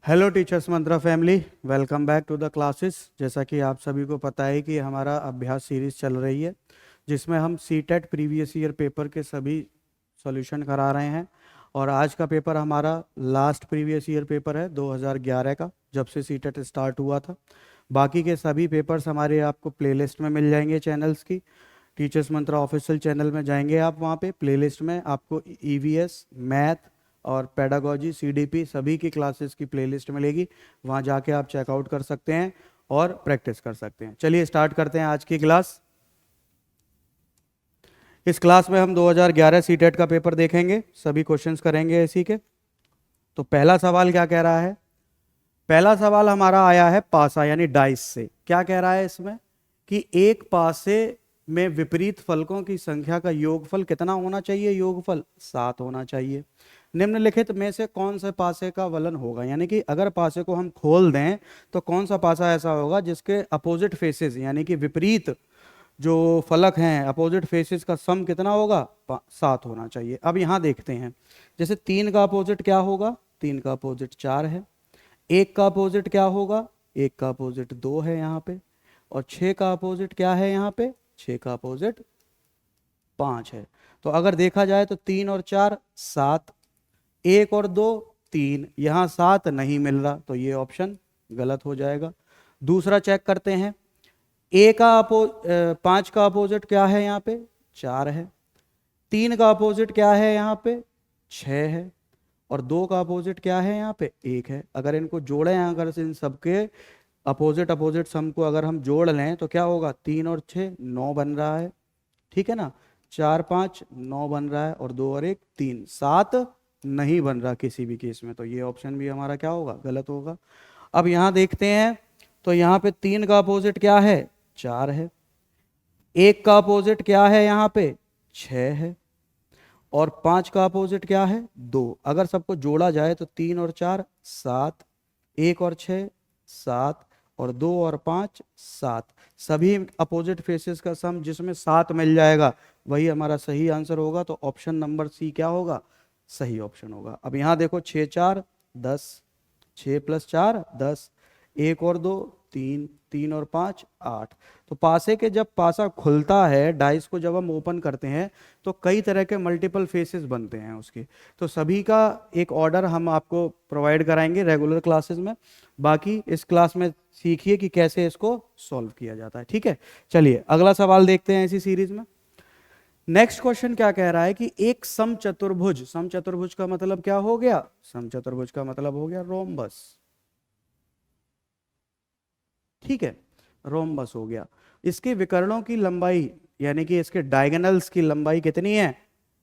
Hello teachers Mantra family, welcome back to the classes. जैसा कि आप सभी को पता है कि हमारा अभ्यास सीरीज चल रही है जिसमें हम सीटेट प्रीवियस ईयर पेपर के सभी सॉल्यूशन करा रहे हैं। और आज का पेपर हमारा लास्ट प्रीवियस ईयर पेपर है 2011 का, जब से सीटेट स्टार्ट हुआ था। बाकी के सभी पेपर्स हमारे आपको प्लेलिस्ट में मिल जाएंगे चैनल्स की। टीचर्स मंत्रा ऑफिशियल चैनल में जाएंगे आप, वहाँ पे प्लेलिस्ट में आपको ईवीएस, मैथ और पेडागोजी, सीडीपी सभी की क्लासेस की प्लेलिस्ट मिलेगी। वहाँ जाके आप चेकआउट कर सकते हैं और प्रैक्टिस कर सकते हैं। चलिए स्टार्ट करते हैं आज की क्लास। इस क्लास में हम 2011 सीटेट का पेपर देखेंगे, सभी क्वेश्चंस करेंगे इसी के। तो पहला सवाल क्या कह रहा है? पहला सवाल हमारा आया है पासा यानी डाइस से। क्या कह रहा है इसमें कि एक पासे में विपरीत फलकों की संख्या का योगफल कितना होना चाहिए? योगफल 7 होना चाहिए। निम्नलिखित में से कौन से पासे का वलन होगा? यानी कि अगर पासे को हम खोल दें तो कौन सा पासा ऐसा होगा जिसके अपोजिट फेसेस यानी कि विपरीत जो फलक हैं, अपोजिट फेसेस का सम कितना होगा? 7 होना चाहिए। अब यहां देखते हैं, जैसे 3 का अपोजिट क्या होगा? 3 का अपोजिट 4 है। 1 का अपोजिट क्या होगा? 1 का अपोजिट 2 है यहाँ पे। और 6 का अपोजिट क्या है यहाँ पे? 6 का अपोजिट 5 है। तो अगर देखा जाए तो 3 और 4 7, 1 और 2 3, यहाँ 7 नहीं मिल रहा, तो ये ऑप्शन गलत हो जाएगा। दूसरा चेक करते हैं, 5 का अपोजिट क्या है यहाँ पे? 4 है। 3 का अपोजिट क्या है यहाँ पे? 6 है। और 2 का अपोजिट क्या है यहाँ पे? 1 है। अगर इनको जोड़े हैं, अगर इन सबके अपोजिट अपोजिट सम को अगर हम जोड़ लें तो क्या होगा? 3 और 6 9 बन रहा है, ठीक है ना। 4 5 9 बन रहा है, और 2 और 1 3, 7 नहीं बन रहा किसी भी केस में, तो ये ऑप्शन भी हमारा क्या होगा? गलत होगा। अब यहां देखते हैं, तो यहाँ पे 3 का अपोजिट क्या है? 4 है। 1 का अपोजिट क्या है यहाँ पे? 6 है। और 5 का अपोजिट क्या है? 2। अगर सबको जोड़ा जाए तो 3 और 4 7, 1 और 6 7, और 2 और 5 7। सभी अपोजिट फेसेस का सम जिसमें 7 मिल जाएगा वही हमारा सही आंसर होगा। तो ऑप्शन नंबर सी क्या होगा? सही ऑप्शन होगा। अब यहां देखो, 6 4 10, 6 + 4 10, 1 और 2 3, 3 और 5 8। तो पासे के जब पासा खुलता है, डाइस को जब हम ओपन करते हैं तो कई तरह के मल्टीपल फेसेस बनते हैं उसके। तो सभी का एक ऑर्डर हम आपको प्रोवाइड कराएंगे रेगुलर क्लासेस में। बाकी इस क्लास में सीखिए कि कैसे इसको सॉल्व किया जाता है, ठीक है। चलिए अगला सवाल देखते हैं इसी सीरीज में। नेक्स्ट क्वेश्चन क्या कह रहा है कि एक समचतुर्भुज, समचतुर्भुज का मतलब क्या हो गया? समचतुर्भुज का मतलब हो गया रोम्बस, ठीक है। रोम्बस हो गया। इसके विकर्णों की लंबाई यानी कि इसके डायगोनल्स की लंबाई कितनी है?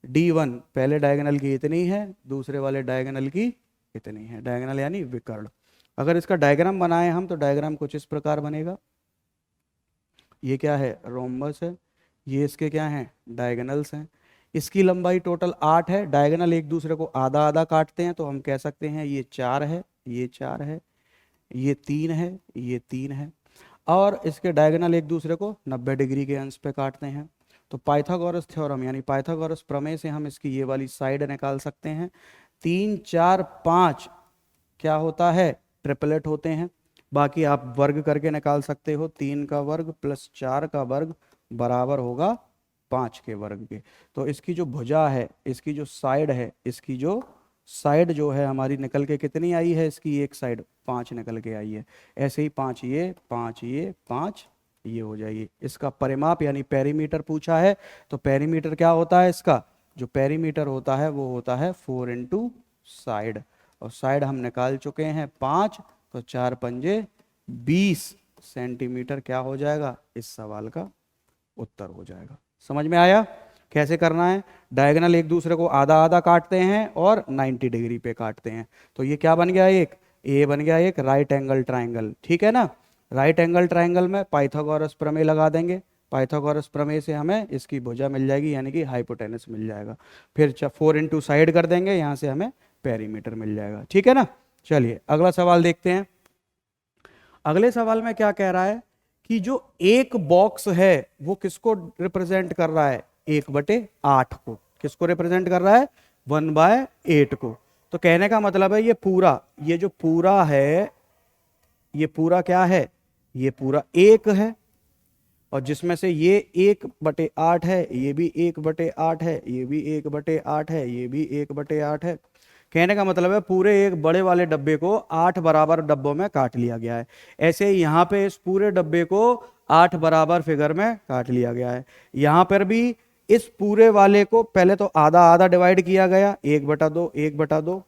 D1। पहले डायगोनल की इतनी है, दूसरे वाले डायगोनल की इतनी है। डायगोनल यानी विकर्ण। अगर इसका डायग्राम बनाए हम तो डायग्राम कुछ इस प्रकार बनेगा। ये क्या है? रोम्बस है। ये इसके क्या हैं? डायगोनल्स हैं। इसकी लंबाई टोटल 8 है। डायगोनल एक दूसरे को आधा आधा काटते हैं, तो हम कह सकते हैं ये 4 है, ये 4 है, ये 3 है, ये 3 है। और इसके डायगोनल एक दूसरे को 90 डिग्री के अंश पे काटते हैं। तो पाइथागोरस थ्योरम यानी पाइथागोरस प्रमेय से हम इसकी ये वाली साइड निकाल सकते हैं। 3 4 5 क्या होता है? ट्रिपलेट होते हैं। बाकी आप वर्ग करके निकाल सकते हो। 3 का वर्ग + 4 का वर्ग बराबर होगा 5 के वर्ग के। तो इसकी जो भुजा है, इसकी जो साइड है, इसकी जो साइड जो है हमारी निकल के कितनी आई है? इसकी एक साइड 5 निकल के आई है। ऐसे ही 5 ये 5 ये 5 ये हो जाएगी। इसका परिमाप यानी पेरीमीटर पूछा है, तो पेरीमीटर क्या होता है? इसका जो पेरीमीटर होता है वो होता है 4 × साइड। और साइड हम निकाल चुके हैं 5, तो 4 पंजे 20 सेंटीमीटर क्या हो जाएगा? इस सवाल का उत्तर हो जाएगा। समझ में आया कैसे करना है? डायगोनल एक दूसरे को आधा आधा काटते हैं और 90 डिग्री पे काटते हैं। तो ये क्या बन गया? एक ए बन गया, एक राइट एंगल ट्राइंगल, ठीक है ना। राइट एंगल ट्राइंगल में पाइथागोरस प्रमेय लगा देंगे। पाइथागोरस प्रमेय से हमें इसकी भुजा मिल जाएगी यानी कि हाइपोटेनस मिल जाएगा। फिर 4 × साइड कर देंगे, यहाँ से हमें पेरीमीटर मिल जाएगा, ठीक है ना। चलिए अगला सवाल देखते हैं। अगले सवाल में क्या कह रहा है कि जो एक बॉक्स है वो किसको रिप्रेजेंट कर रहा है? 1/8 को। किसको रिप्रेजेंट कर रहा है? 1/8 को। तो कहने का मतलब है ये जो पूरा है, ये पूरा क्या है, ये पूरा 1 है, और जिसमें से ये 1/8 है, ये भी 1/8 है, ये भी 1/8 है, ये भी 1/8 है। कहने का मतलब है पूरे एक बड़े वाले डब्बे को 8 बराबर डब्बों में काट लिया गया है। ऐसे ही यहाँ पे इस पूरे डब्बे को 8 बराबर फिगर में काट लिया गया है। यहाँ पर भी इस पूरे वाले को पहले तो आधा आधा डिवाइड किया गया, 1/2 1/2,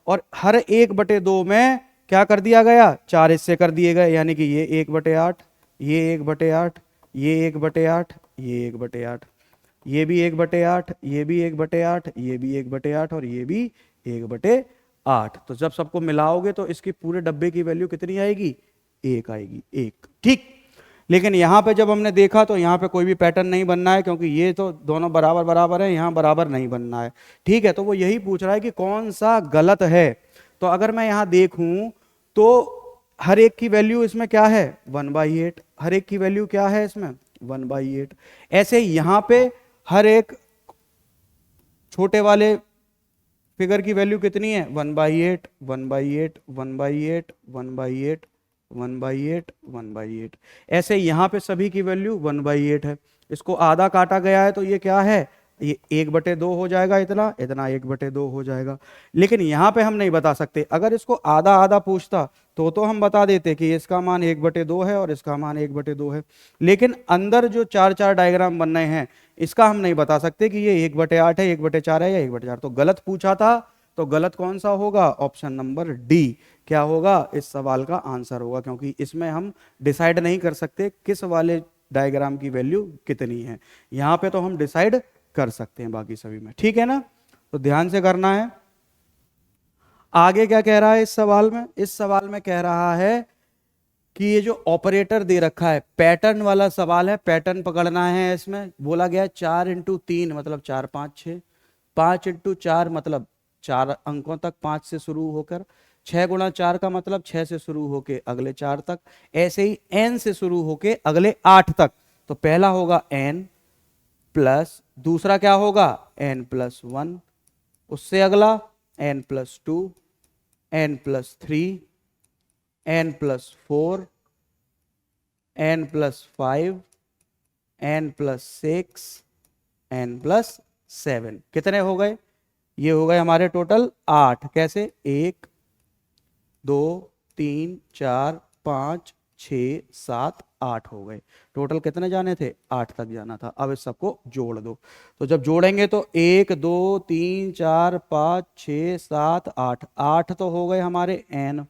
और हर 1/2 में क्या कर दिया गया, 4 हिस्से कर दिए गए, यानी कि ये 1/8, ये 1/8, ये 1/8, ये 1/8, ये भी 1/8, ये भी 1/8, ये भी 1/8, और ये भी 1/8। तो जब सबको मिलाओगे तो इसकी पूरे डब्बे की वैल्यू कितनी आएगी, 1 आएगी, 1। ठीक। लेकिन यहां पे जब हमने देखा तो यहां पे कोई भी पैटर्न नहीं बनना है, क्योंकि ये तो दोनों बराबर बराबर है, यहां बराबर नहीं बनना है। ठीक है, तो वो यही पूछ रहा है कि कौन सा गलत है। तो अगर मैं यहां देखूं तो हर एक की वैल्यू इसमें क्या है, 1/8, हर एक की वैल्यू क्या है इसमें, 1/8। ऐसे ही यहां पे हर एक छोटे वाले फिगर की वैल्यू कितनी है, 1/8 1/8 1/8 1/8 1/8 1/8। ऐसे यहां पे सभी की वैल्यू 1/8 है। इसको आधा काटा गया है तो ये क्या है, ये 1/2 हो जाएगा, इतना इतना 1/2 हो जाएगा। लेकिन यहां पे हम नहीं बता सकते। अगर इसको आधा आधा पूछता तो हम बता देते कि इसका मान 1/2 है और इसका मान 1/2 है। लेकिन अंदर जो 4 डायग्राम बन रहे हैं इसका हम नहीं बता सकते कि ये 1/8 है, 1/4 है या 1/4। तो गलत पूछा था, तो गलत कौन सा होगा, ऑप्शन नंबर डी क्या होगा, इस सवाल का आंसर होगा। क्योंकि इसमें हम डिसाइड नहीं कर सकते किस वाले डायग्राम की वैल्यू कितनी है। यहां पे तो हम डिसाइड कर सकते हैं बाकी सभी में। ठीक है ना, तो ध्यान से करना है। आगे क्या कह रहा है इस सवाल में, इस सवाल में कह रहा है कि ये जो ऑपरेटर दे रखा है, पैटर्न वाला सवाल है, पैटर्न पकड़ना है। इसमें बोला गया 4×3 मतलब 4 5 6, 5×4 मतलब 4 अंकों तक 5 से शुरू होकर, 6×4 का मतलब 6 से शुरू होके अगले 4 तक, ऐसे ही n से शुरू होके अगले 8 तक। तो पहला होगा n प्लस, दूसरा क्या होगा n+1, उससे अगला n+2, n+3, n+4, n+5, n+6, n+7। कितने हो गए, ये हो गए हमारे टोटल 8। कैसे, 1 2 3 4 5 6 7 8 हो गए। टोटल कितने जाने थे, 8 तक जाना था। अब इस सबको जोड़ दो। तो जब जोड़ेंगे तो 1 2 3 4 5 6 7 8, 8 तो हो गए हमारे n।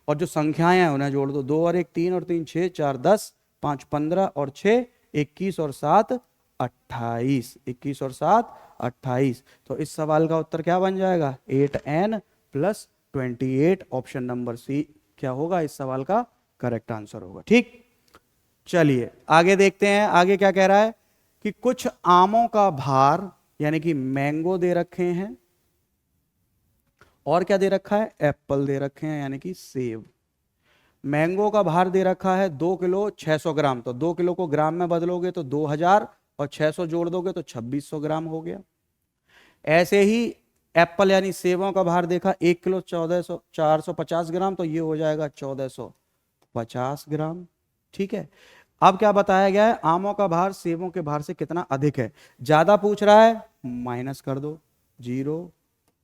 और जो संख्याएं हैं उन्हें जोड़ दो, 2 और 1 3 और 3 6, 4 10, 5 15 और 6 21 और 7 28, 21 और 7 28। तो इस सवाल का उत्तर क्या बन जाएगा, 8n+28। ऑप्शन नंबर सी क्या होगा इस सवाल का करेक्ट आंसर होगा। ठीक, चलिए आगे देखते हैं। आगे क्या कह रहा है कि कुछ आमों का भार, यानी कि मैंगो दे रखे हैं, और क्या दे रखा है, एप्पल दे रखे हैं यानी कि सेब। मैंगो का भार दे रखा है 2 किलो 600 ग्राम। तो 2 किलो को ग्राम में बदलोगे तो 2000, और 600 जोड़ दोगे तो 2600 ग्राम हो गया। ऐसे ही एप्पल यानी सेबों का भार देखा 1 किलो 450 ग्राम, तो ये हो जाएगा 1450 ग्राम। ठीक है, अब क्या बताया गया है, आमों का भार सेबों के भार से कितना अधिक है। ज्यादा पूछ रहा है, माइनस कर दो, 0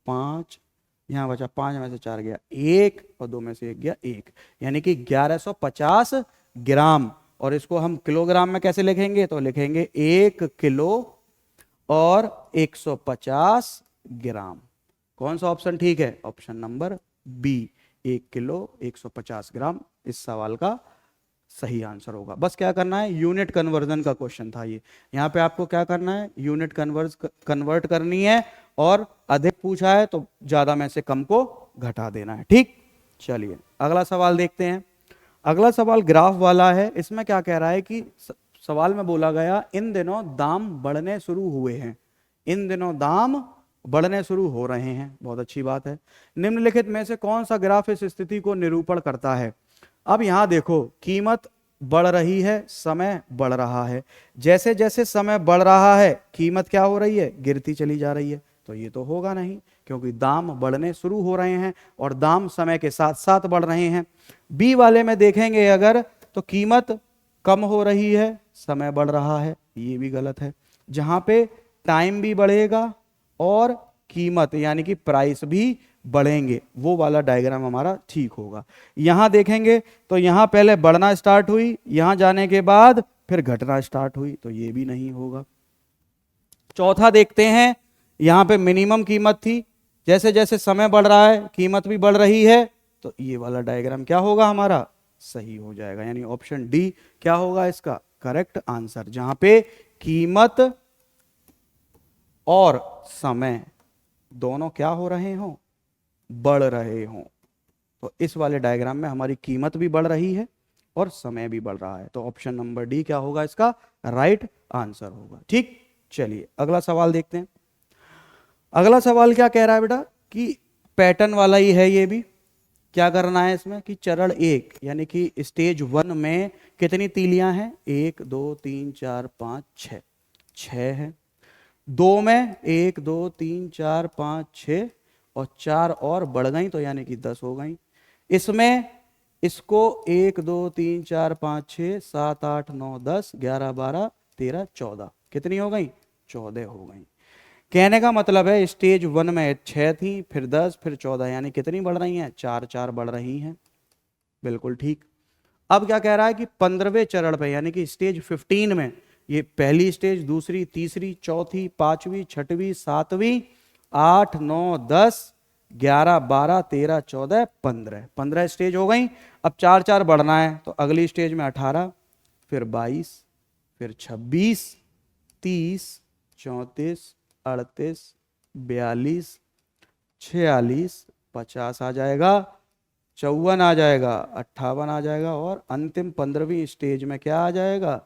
5, यहां बचा 5 में से 4 गया 1, और 2 में से 1 गया 1, यानी कि 1150 ग्राम। और इसको हम किलोग्राम में कैसे लिखेंगे, तो लिखेंगे 1 किलो और 150 ग्राम। कौन सा ऑप्शन ठीक है, ऑप्शन नंबर बी, 1 किलो 150 ग्राम इस सवाल का सही आंसर होगा। बस क्या करना है, यूनिट कन्वर्जन का क्वेश्चन था ये। यहां पे आपको क्या करना है, यूनिट कन्वर्ट करनी है, और अधिक पूछा है तो ज्यादा में से कम को घटा देना है। ठीक, चलिए अगला सवाल देखते हैं। अगला सवाल ग्राफ वाला है। इसमें क्या कह रहा है कि सवाल में बोला गया इन दिनों दाम बढ़ने शुरू हुए हैं, इन दिनों दाम बढ़ने शुरू हो रहे हैं। बहुत अच्छी बात है। निम्नलिखित में से कौन सा ग्राफ इस स्थिति को निरूपण करता है। अब यहां देखो, कीमत बढ़ रही है, समय बढ़ रहा है। जैसे जैसे समय बढ़ रहा है कीमत क्या हो रही है, गिरती चली जा रही है। तो ये तो होगा नहीं, क्योंकि दाम बढ़ने शुरू हो रहे हैं और दाम समय के साथ साथ बढ़ रहे हैं। बी वाले में देखेंगे अगर तो कीमत कम हो रही है, समय बढ़ रहा है, ये भी गलत है। जहां पे टाइम भी बढ़ेगा और कीमत यानी कि प्राइस भी बढ़ेंगे, वो वाला डायग्राम हमारा ठीक होगा। यहां देखेंगे तो यहां पहले बढ़ना स्टार्ट हुई, यहां जाने के बाद फिर घटना स्टार्ट हुई, तो ये भी नहीं होगा। चौथा देखते हैं, यहां पे मिनिमम कीमत थी, जैसे जैसे समय बढ़ रहा है कीमत भी बढ़ रही है, तो ये वाला डायग्राम क्या होगा हमारा, सही हो जाएगा। यानी ऑप्शन डी क्या होगा इसका करेक्ट आंसर, जहां पे कीमत और समय दोनों क्या हो रहे हो, बढ़ रहे हो। तो इस वाले डायग्राम में हमारी कीमत भी बढ़ रही है और समय भी बढ़ रहा है, तो ऑप्शन नंबर डी क्या होगा इसका राइट आंसर होगा। ठीक, चलिए अगला सवाल देखते हैं। अगला सवाल क्या कह रहा है बेटा कि पैटर्न वाला ही है, ये भी क्या करना है इसमें कि चरण एक यानी कि स्टेज 1 में कितनी तीलियां हैं, 1 2 3 4 5 6, 6 है। 2 में 1 2 3 4 5 6 और 4 और बढ़ गई तो यानी कि 10 हो गई। इसमें इसको 1 2 3 4 5 6 7 8 9 10 11 12 13 14 कितनी हो गई, 14 हो गई। कहने का मतलब है स्टेज 1 में 6 थी, फिर 10 फिर 14, यानी कितनी बढ़ रही हैं, 4 4 बढ़ रही हैं। बिल्कुल ठीक। अब क्या कह रहा है कि 15वें चरण पे यानी कि स्टेज 15 में, ये पहली स्टेज, दूसरी, तीसरी, चौथी, पांचवी, छठवीं, सातवीं, 8 9 10 11 12 13 14 15, 15 स्टेज हो गई। अब 4 4 बढ़ना है तो अगली स्टेज में 18, फिर 22, फिर 26, 30, 34, 38, 42, 46, 50 आ जाएगा, 54 आ जाएगा, 58 आ जाएगा और अंतिम 15वीं स्टेज में क्या आ जाएगा,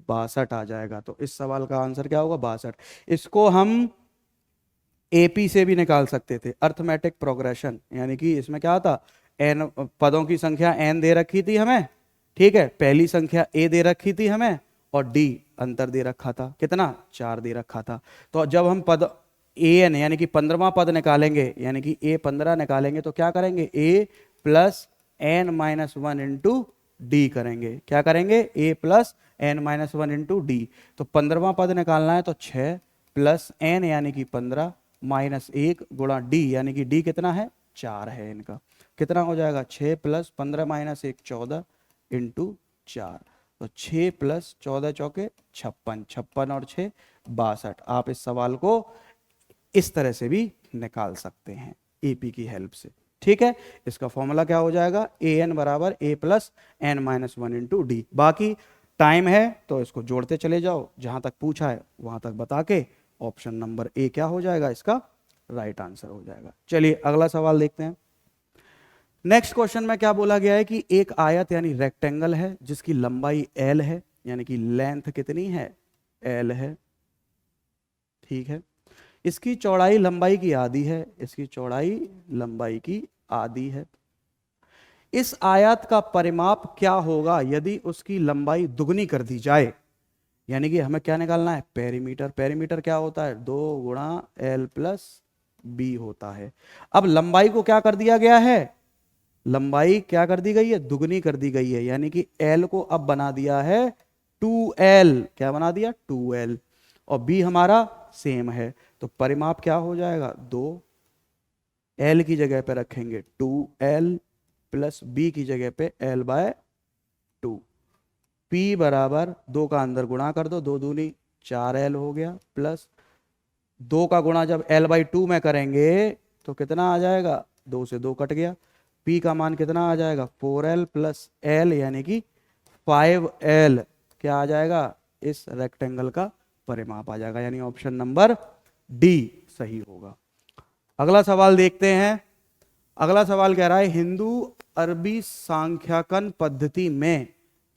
62 आ जाएगा। तो इस सवाल का आंसर क्या होगा, 62। इसको हम एपी से भी निकाल सकते थे, अर्थमेटिक प्रोग्रेशन, यानी कि इसमें क्या था, एन पदों की संख्या एन दे रखी थी हमें, ठीक है, पहली संख्या ए दे रखी थी हमें और डी अंतर दे रखा था, कितना 4 दे रखा था। तो जब हम पद ए एन यानी कि 15वां पद निकालेंगे यानी कि ए 15 निकालेंगे तो क्या करेंगे, A plus N minus 1 into D करेंगे। क्या करेंगे, A plus N minus 1 into D. तो 15वां पद निकालना है तो 6 प्लस एन यानी कि 15 माइनस 1 गुणा डी यानी कि डी कितना है, 4 है इनका, कितना हो जाएगा 6 प्लस 15 माइनस 1 14 इंटू 4। तो 6 प्लस 14 चौके 56, 56 और 6 62। आप इस सवाल को इस तरह से भी निकाल सकते हैं एपी की हेल्प से, ठीक है। इसका फॉर्मूला क्या हो जाएगा, ए एन बराबर A plus N minus 1 into D. बाकी टाइम है तो इसको जोड़ते चले जाओ, जहां तक पूछा है वहां तक बता के ऑप्शन नंबर ए क्या हो जाएगा इसका राइट आंसर हो जाएगा। चलिए अगला सवाल देखते हैं। नेक्स्ट क्वेश्चन में क्या बोला गया है कि एक आयत यानी रेक्टेंगल है जिसकी लंबाई एल है, यानी कि लेंथ कितनी है, एल है, ठीक है। इसकी चौड़ाई लंबाई की आधी है, इसकी चौड़ाई लंबाई की आधी है। इस आयत का परिमाप क्या होगा यदि उसकी लंबाई दुगनी कर दी जाए, यानी कि हमें क्या निकालना है, पेरीमीटर। पेरीमीटर क्या होता है, 2 गुणा एल प्लस बी होता है। अब लंबाई को क्या कर दिया गया है, लंबाई क्या कर दी गई है, दुगनी कर दी गई है, यानी कि एल को अब बना दिया है 2l, क्या बना दिया 2l, और बी हमारा सेम है। तो परिमाप क्या हो जाएगा, 2 एल की जगह पे रखेंगे 2l प्लस बी की जगह पे l बाय 2, p बराबर 2 का अंदर गुणा कर दो, 2 दूनी 4l हो गया, प्लस 2 का गुणा जब l बाई 2 में करेंगे तो कितना आ जाएगा, 2 से 2 कट गया, p का मान कितना आ जाएगा 4l प्लस l यानी कि 5l, क्या आ जाएगा, इस रेक्टेंगल का परिमाप आ जाएगा, यानी ऑप्शन नंबर डी सही होगा। अगला सवाल देखते हैं। अगला सवाल कह रहा है हिंदू अरबी सांख्याकन पद्धति में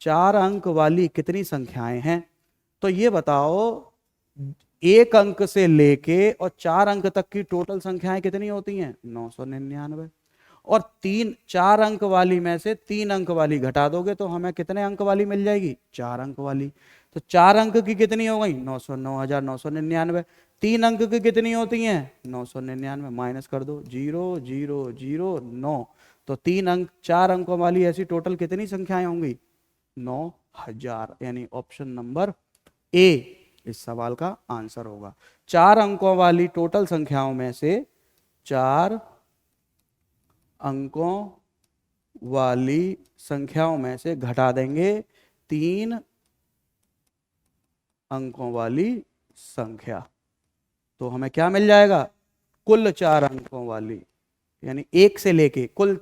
4 अंक वाली कितनी संख्याएं हैं। तो ये बताओ 1 अंक से लेके और 4 अंक तक की टोटल संख्याएं कितनी होती हैं, 999। और 4 अंक वाली में से 3 अंक वाली घटा दोगे तो हमें कितने अंक वाली मिल जाएगी? 4 अंक वाली। तो 4 अंक की कितनी हो गई? 909,999। 3 अंक की कितनी होती हैं? 999। माइनस कर दो, 0,0,0,9। तो 3 अंक 4 अंकों वाली ऐसी टोटल कितनी संख्याएं होंगी? 9,000। यानी ऑप्शन नंबर ए इस सवाल का आंसर होगा। 4 अंकों वाली टोटल संख्याओं में से 4 अंकों वाली संख्याओं में से घटा देंगे 3 अंकों वाली संख्या, तो हमें क्या मिल जाएगा? कुल 4 अंकों वाली, यानी 1 से लेके कुल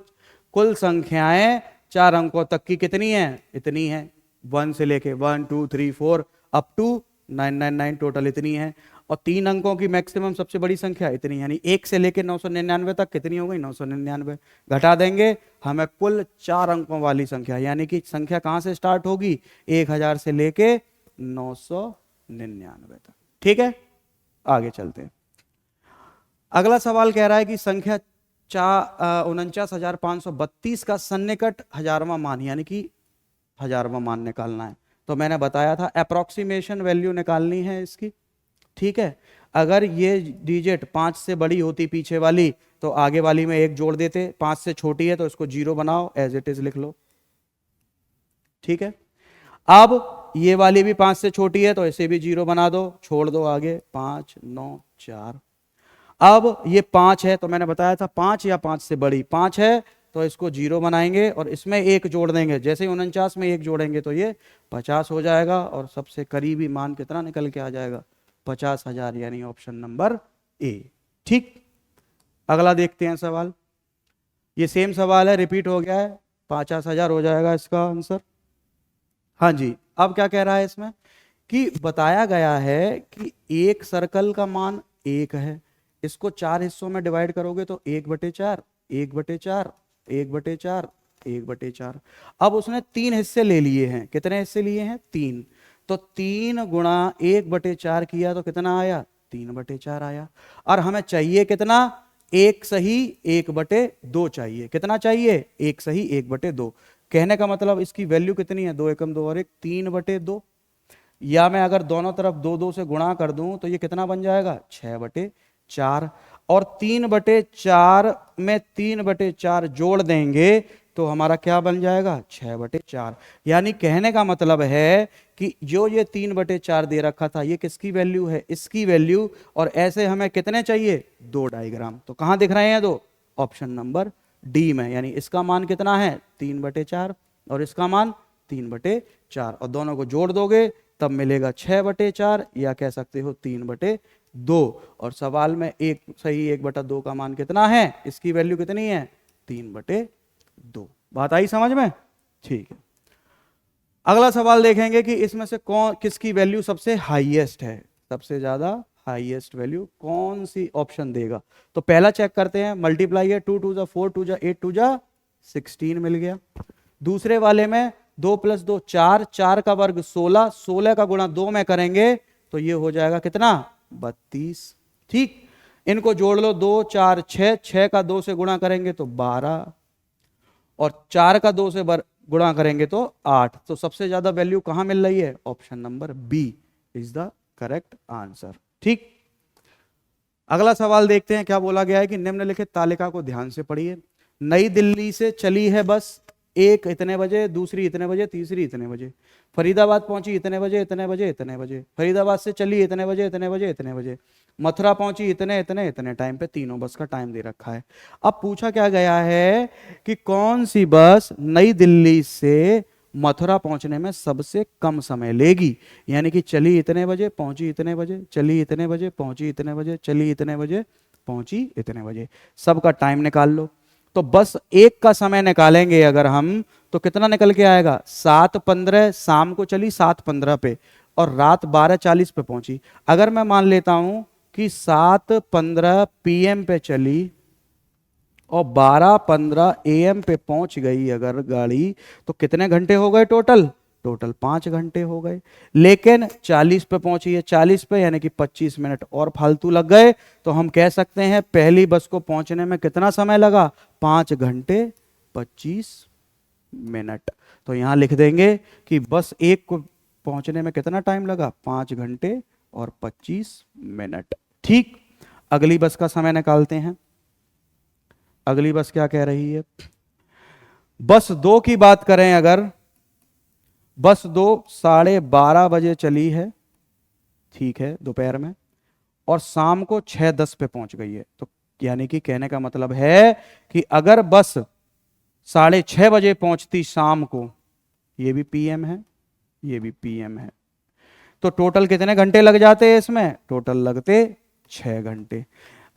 संख्याएं 4 अंकों तक की कितनी है? इतनी है। 1 से लेके 1 2 3 4 अप टू 999 टोटल इतनी है। और 3 अंकों की मैक्सिमम सबसे बड़ी संख्या इतनी, यानी 1 से लेके 999 तक कितनी हो गई? 999। घटा देंगे हमें कुल 4 अंकों वाली संख्या, यानी कि संख्या कहां से स्टार्ट होगी? 1000 से लेके 999 तक। ठीक है, आगे चलते हैं। अगला सवाल कह रहा है कि संख्या 49,532 का सन्निकट 1000वां मान, यानी कि 1000वां मान निकालना है। तो मैंने बताया था अप्रोक्सीमेशन वैल्यू निकालनी है इसकी। ठीक है, अगर ये डिजिट 5 से बड़ी होती पीछे वाली तो आगे वाली में 1 जोड़ देते, 5 से छोटी है तो इसको 0 बनाओ, एज इट इज लिख लो। ठीक है, अब ये वाली भी 5 से छोटी है तो इसे भी 0 बना दो, छोड़ दो आगे, 5 9 4। अब ये 5 है तो मैंने बताया था 5 या 5 से बड़ी, 5 है तो इसको 0 बनाएंगे और इसमें 1 जोड़ देंगे। जैसे ही 49 में 1 जोड़ेंगे तो ये 50 हो जाएगा और सबसे करीबी मान कितना निकल के आ जाएगा? 50,000, यानी ऑप्शन नंबर ए। ठीक, अगला देखते हैं सवाल। ये सेम सवाल है, रिपीट हो गया है, 50,000 हो जाएगा इसका आंसर। हाँ जी, अब क्या कह रहा है इसमें कि बताया गया है कि एक सर्कल का मान 1 है, इसको 4 हिस्सों में डिवाइड करोगे तो 1/4 1/4 1/4 1/4। अब उसने 3 हिस्से ले लिए हैं। कितने हिस्से लिए हैं? 3। तो 3 गुणा 1/4 किया तो कितना आया? 3/4 आया। और हमें चाहिए कितना? 1 सही 1/2 चाहिए। कितना चाहिए? 1 सही 1/2। कहने का मतलब इसकी वैल्यू कितनी है? 2 एकम 2 और 1 3/2। या मैं अगर दोनों तरफ 2 2 से गुणा कर दूं तो ये कितना बन जाएगा? 6/4। और 3/4 में 3/4 जोड़ देंगे तो हमारा क्या बन जाएगा? 6/4। यानी कहने का मतलब है कि जो ये 3/4 दे रखा था ये किसकी वैल्यू है? इसकी वैल्यू। और ऐसे हमें कितने चाहिए? 2 डायग्राम। तो कहां दिख रहे हैं 2? ऑप्शन नंबर डी में। यानी इसका मान कितना है? 3/4 और इसका मान 3/4, और दोनों को जोड़ दोगे तब मिलेगा 6/4, या कह सकते हो 3/2। और सवाल में 1 सही 1/2 का मान कितना है? इसकी वैल्यू कितनी है? 3/2। बात आई समझ में? ठीक है, अगला सवाल देखेंगे कि इसमें से किसकी वैल्यू सबसे हाईएस्ट है, सबसे ज्यादा हाईएस्ट वैल्यू कौन सी ऑप्शन देगा। तो पहला चेक करते हैं, मल्टीप्लाई है, 2 2 4 2 8 2 16 मिल गया। दूसरे वाले में 2 + 2 4, 4 का वर्ग 16, 16 का गुणा 2 में करेंगे तो ये हो जाएगा कितना? 32। ठीक, इनको जोड़ लो, 2 4 6, 6 का 2 से गुणा करेंगे तो 12, और 4 का 2 से गुणा करेंगे तो 8। तो सबसे ज्यादा वैल्यू कहां मिल रही है? Option number B is the correct answer. ठीक, अगला सवाल देखते हैं क्या बोला गया है कि निम्नलिखित तालिका को ध्यान से पढ़िए। नई दिल्ली से चली है बस, एक इतने बजे, दूसरी इतने बजे, तीसरी इतने बजे। फरीदाबाद पहुंची इतने बजे इतने बजे इतने बजे। फरीदाबाद से चली इतने बजे इतने बजे इतने बजे। मथुरा पहुंची इतने इतने इतने टाइम पे। तीनों बस का टाइम दे रखा है। अब पूछा क्या गया है कि कौन सी बस नई दिल्ली से मथुरा पहुंचने में सबसे कम समय लेगी। यानी कि चली इतने बजे, पहुंची इतने बजे, चली इतने बजे, पहुंची इतने बजे, चली इतने बजे, पहुंची इतने बजे। सबका टाइम निकाल लो। तो बस एक का समय निकालेंगे अगर हम तो कितना निकल के आएगा? 7:15 शाम को चली 7:15 पे और रात 12:40 पे पहुंची। अगर मैं मान लेता हूं कि 7:15 PM पे चली और 12:15 AM पे पहुंच गई अगर गाड़ी, तो कितने घंटे हो गए टोटल? टोटल 5 घंटे हो गए। लेकिन 40 पे पहुंची है, 40 पे यानी कि 25 मिनट और फालतू लग गए, तो हम कह सकते हैं पहली बस को पहुंचने में कितना समय लगा, 5 घंटे 25 मिनट। तो यहां लिख देंगे कि बस एक को पहुंचने में कितना टाइम लगा, 5 घंटे और 25 मिनट। ठीक, अगली बस का समय निकालते हैं। अगली बस क्या कह रही है, बस 2 की बात करें अगर, बस 2 12:30 बजे चली है, ठीक है, दोपहर में, और शाम को 6:10 पे पहुंच गई है। तो यानी कि कहने का मतलब है कि अगर बस 6:30 बजे पहुंचती शाम को, ये भी पीएम है, ये भी पीएम है, तो टोटल कितने घंटे लग जाते हैं इसमें, टोटल लगते 6 घंटे।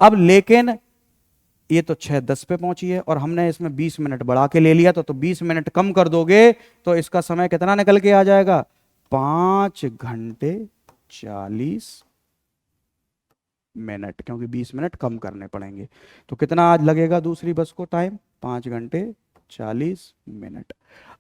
अब लेकिन ये तो 6:10 पे पहुंची है और हमने इसमें 20 मिनट बढ़ा के ले लिया, तो 20 मिनट कम कर दोगे तो इसका समय कितना निकल के आ जाएगा, 5 घंटे 40 मिनट, क्योंकि 20 मिनट कम करने पड़ेंगे। तो कितना आज लगेगा दूसरी बस को टाइम, 5 घंटे 40 मिनट।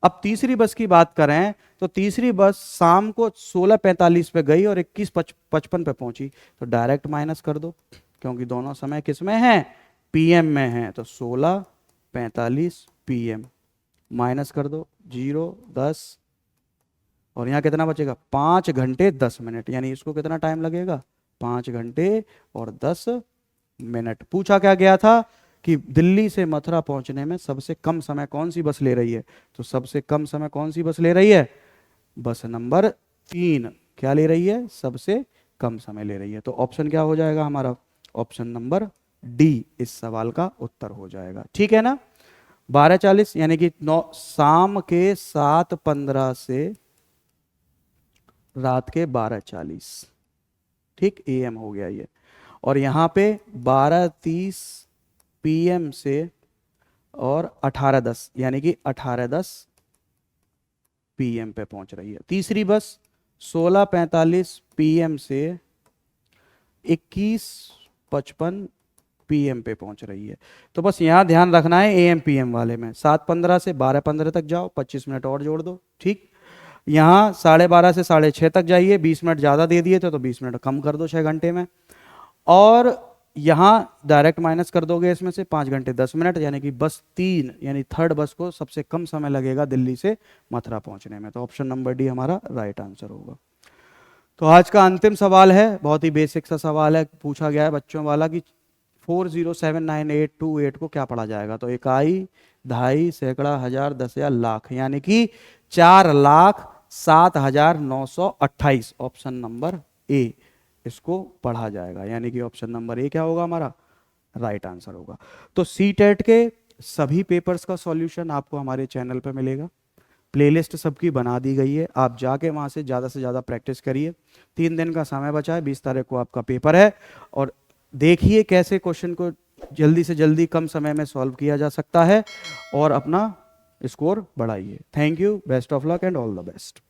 अब तीसरी बस की बात करें तो तीसरी बस शाम को 16:45 पे गई और 21:55 पे पहुंची, तो डायरेक्ट माइनस कर दो, क्योंकि दोनों समय किस में है, पीएम में है। तो 16:45 पीएम माइनस कर दो, 0 10, और यहां कितना बचेगा, 5 घंटे 10 मिनट, यानी इसको कितना टाइम लगेगा, 5 घंटे और 10 मिनट। पूछा क्या गया था कि दिल्ली से मथुरा पहुंचने में सबसे कम समय कौन सी बस ले रही है, तो सबसे कम समय कौन सी बस ले रही है, बस नंबर 3 क्या ले रही है, सबसे कम समय ले रही है। तो ऑप्शन क्या हो जाएगा हमारा, ऑप्शन नंबर डी इस सवाल का उत्तर हो जाएगा। ठीक है ना, 12:40 यानी कि शाम के 7:15 से रात के 12:40, ठीक, एएम हो गया ये। और यहां पे 12:30 पीएम से और 18:10 यानी कि 18:10 पीएम पे पहुंच रही है। तीसरी बस 16:45 पीएम से 21:55 पीएम पे पहुंच रही है। तो बस यहां ध्यान रखना है एएम पीएम वाले में 7:15 से 12:15 तक जाओ, 25 मिनट और जोड़ दो। ठीक, यहां 12:30 से 6:30 तक जाइए, 20 मिनट ज्यादा दे दिए थे तो 20 मिनट कम कर दो 6 घंटे में, और यहां डायरेक्ट माइनस कर दोगे इसमें से 5 घंटे 10 मिनट, यानी कि बस 3 यानी थर्ड बस को सबसे कम समय लगेगा दिल्ली से मथुरा पहुंचने में। तो ऑप्शन नंबर डी हमारा राइट आंसर होगा। तो आज का अंतिम सवाल है, बहुत ही बेसिक सा सवाल है, पूछा गया है बच्चों वाला कि 4079828 को क्या पढ़ा जाएगा, तो इकाई, दहाई, सैकड़ा, हजार, 10,000, लाख, यानी कि 4,07,928, ऑप्शन नंबर ए इसको पढ़ा जाएगा, यानी कि ऑप्शन नंबर ए क्या होगा हमारा राइट आंसर होगा। तो सीटेट के सभी पेपर्स का सॉल्यूशन आपको हमारे चैनल पे मिलेगा, प्लेलिस्ट सबकी बना दी गई है, आप जाके वहां से ज़्यादा प्रैक्टिस करिए। 3 दिन का समय बचा है, 20 तारीख को आपका पेपर है, और देखिए कैसे क्वेश्चन को जल्दी से जल्दी कम समय में सॉल्व किया जा सकता है, और अपना स्कोर बढ़ाइए। Thank you, best of luck and all the best.